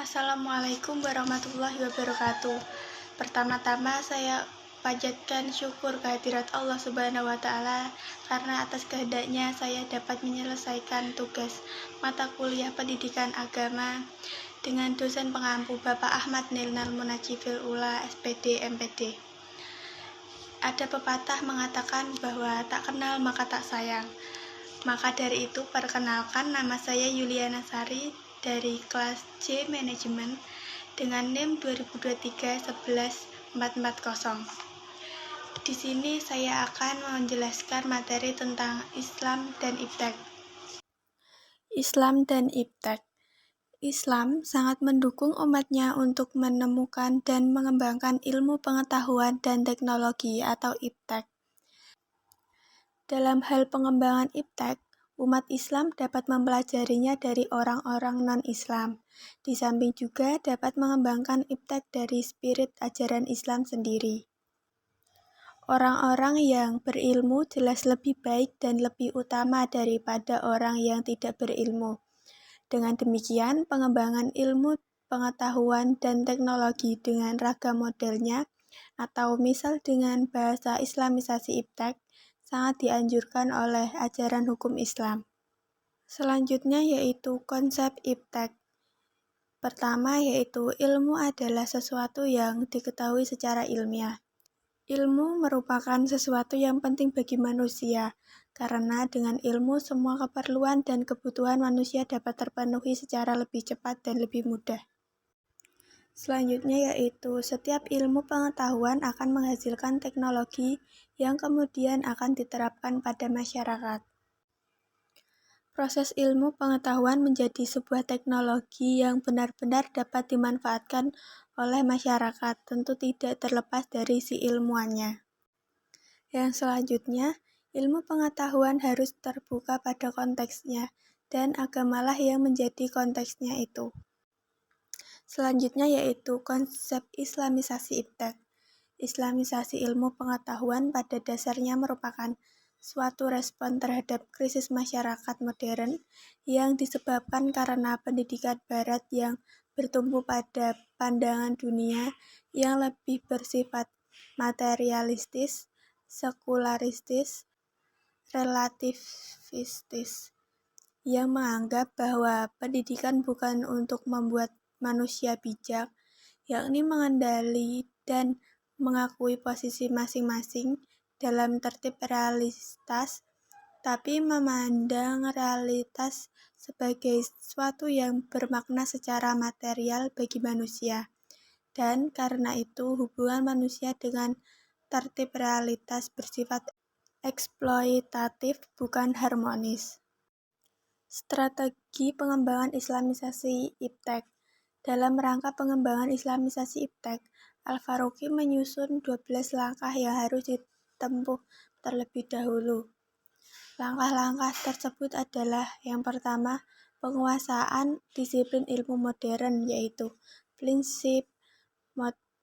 Assalamualaikum warahmatullahi wabarakatuh. Pertama-tama saya panjatkan syukur kehadirat Allah Subhanahu wa Ta'ala karena atas kehendaknya saya dapat menyelesaikan tugas mata kuliah pendidikan agama dengan dosen pengampu Bapak Ahmad Nilnal Munajifil Ula SPD MPD. Ada pepatah mengatakan bahwa tak kenal maka tak sayang. Maka dari itu, perkenalkan, nama saya Yuliana Sari dari kelas C Manajemen dengan NIM 2023-11440. Di sini saya akan menjelaskan materi tentang Islam dan Iptek. Islam dan Iptek. Islam sangat mendukung umatnya untuk menemukan dan mengembangkan ilmu pengetahuan dan teknologi atau Iptek. Dalam hal pengembangan Iptek, umat Islam dapat mempelajarinya dari orang-orang non-Islam. Di samping juga dapat mengembangkan Iptek dari spirit ajaran Islam sendiri. Orang-orang yang berilmu jelas lebih baik dan lebih utama daripada orang yang tidak berilmu. Dengan demikian, pengembangan ilmu pengetahuan dan teknologi dengan ragam modelnya, atau misal dengan bahasa Islamisasi Iptek, sangat dianjurkan oleh ajaran hukum Islam. Selanjutnya yaitu konsep Iptek. Pertama yaitu ilmu adalah sesuatu yang diketahui secara ilmiah. Ilmu merupakan sesuatu yang penting bagi manusia, karena dengan ilmu semua keperluan dan kebutuhan manusia dapat terpenuhi secara lebih cepat dan lebih mudah. Selanjutnya yaitu setiap ilmu pengetahuan akan menghasilkan teknologi yang kemudian akan diterapkan pada masyarakat. Proses ilmu pengetahuan menjadi sebuah teknologi yang benar-benar dapat dimanfaatkan oleh masyarakat, tentu tidak terlepas dari si ilmuannya. Yang selanjutnya, ilmu pengetahuan harus terbuka pada konteksnya, dan agamalah yang menjadi konteksnya itu. Selanjutnya yaitu konsep Islamisasi Iptek. Islamisasi ilmu pengetahuan pada dasarnya merupakan suatu respon terhadap krisis masyarakat modern yang disebabkan karena pendidikan barat yang bertumpu pada pandangan dunia yang lebih bersifat materialistis, sekularistis, relativistis, yang menganggap bahwa pendidikan bukan untuk membuat manusia bijak, yakni mengendali dan mengakui posisi masing-masing dalam tertib realitas, tapi memandang realitas sebagai sesuatu yang bermakna secara material bagi manusia. Dan karena itu hubungan manusia dengan tertib realitas bersifat eksploitatif, bukan harmonis. Strategi pengembangan Islamisasi Iptek. Dalam rangka pengembangan Islamisasi Iptek, Al-Faruqi menyusun 12 langkah yang harus ditempuh terlebih dahulu. Langkah-langkah tersebut adalah yang pertama, penguasaan disiplin ilmu modern, yaitu prinsip,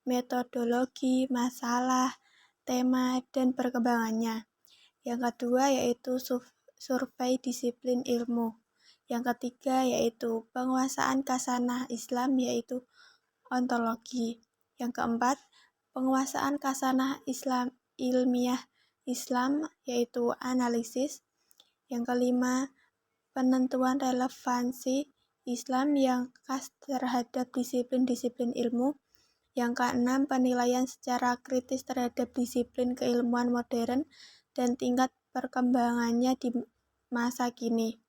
metodologi, masalah, tema, dan perkembangannya. Yang kedua yaitu survei disiplin ilmu. Yang ketiga yaitu penguasaan khasanah Islam, yaitu ontologi. Yang keempat, penguasaan khasanah Islam ilmiah Islam, yaitu analisis. Yang kelima, penentuan relevansi Islam yang khas terhadap disiplin-disiplin ilmu. Yang keenam, penilaian secara kritis terhadap disiplin keilmuan modern dan tingkat perkembangannya di masa kini.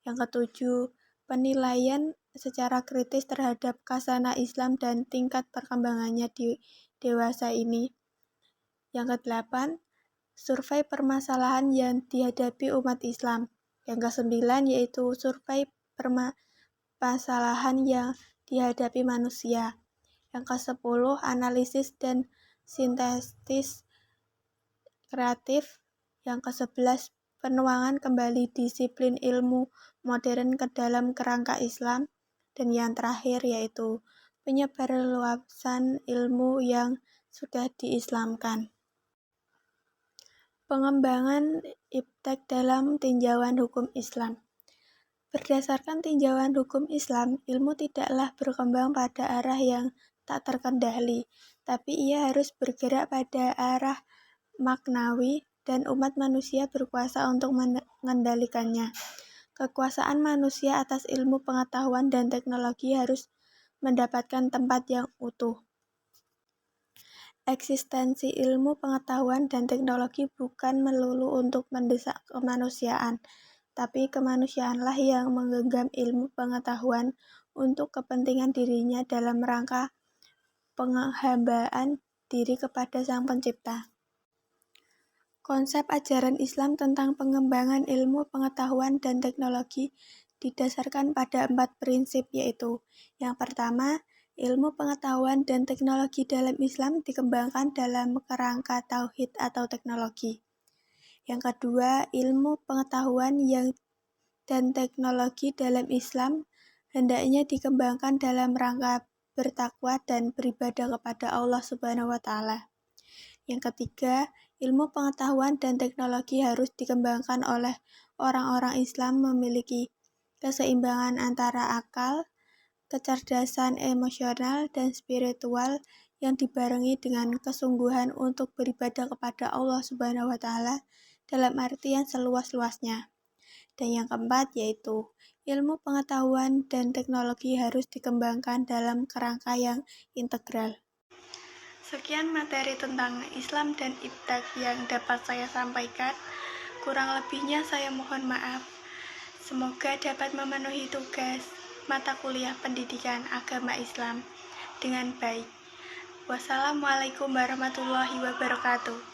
Yang ketujuh, penilaian secara kritis terhadap khasanah Islam dan tingkat perkembangannya di dewasa ini. Yang kedelapan, survei permasalahan yang dihadapi umat Islam. Yang kesembilan yaitu survei permasalahan yang dihadapi manusia. Yang ke-10, analisis dan sintesis kreatif. Yang ke-11, penuangan kembali disiplin ilmu modern ke dalam kerangka Islam. Dan yang terakhir yaitu penyebarluasan ilmu yang sudah diislamkan. Pengembangan Iptek dalam tinjauan hukum Islam. Berdasarkan tinjauan hukum Islam, ilmu tidaklah berkembang pada arah yang tak terkendali, tapi ia harus bergerak pada arah maknawi dan umat manusia berkuasa untuk mengendalikannya. Kekuasaan manusia atas ilmu pengetahuan dan teknologi harus mendapatkan tempat yang utuh. Eksistensi ilmu pengetahuan dan teknologi bukan melulu untuk mendesak kemanusiaan, tapi kemanusiaanlah yang menggenggam ilmu pengetahuan untuk kepentingan dirinya dalam rangka penghambaan diri kepada Sang Pencipta. Konsep ajaran Islam tentang pengembangan ilmu pengetahuan dan teknologi didasarkan pada 4 prinsip, yaitu: yang pertama, ilmu pengetahuan dan teknologi dalam Islam dikembangkan dalam kerangka tauhid atau teknologi. Yang kedua, ilmu pengetahuan dan teknologi dalam Islam hendaknya dikembangkan dalam rangka bertakwa dan beribadah kepada Allah Subhanahu wa Ta'ala. Yang ketiga, ilmu pengetahuan dan teknologi harus dikembangkan oleh orang-orang Islam memiliki keseimbangan antara akal, kecerdasan emosional, dan spiritual yang dibarengi dengan kesungguhan untuk beribadah kepada Allah Subhanahu wa Ta'ala dalam artian seluas-luasnya. Dan yang keempat yaitu ilmu pengetahuan dan teknologi harus dikembangkan dalam kerangka yang integral. Sekian materi tentang Islam dan Iptek yang dapat saya sampaikan. Kurang lebihnya saya mohon maaf. Semoga dapat memenuhi tugas mata kuliah pendidikan agama Islam dengan baik. Wassalamualaikum warahmatullahi wabarakatuh.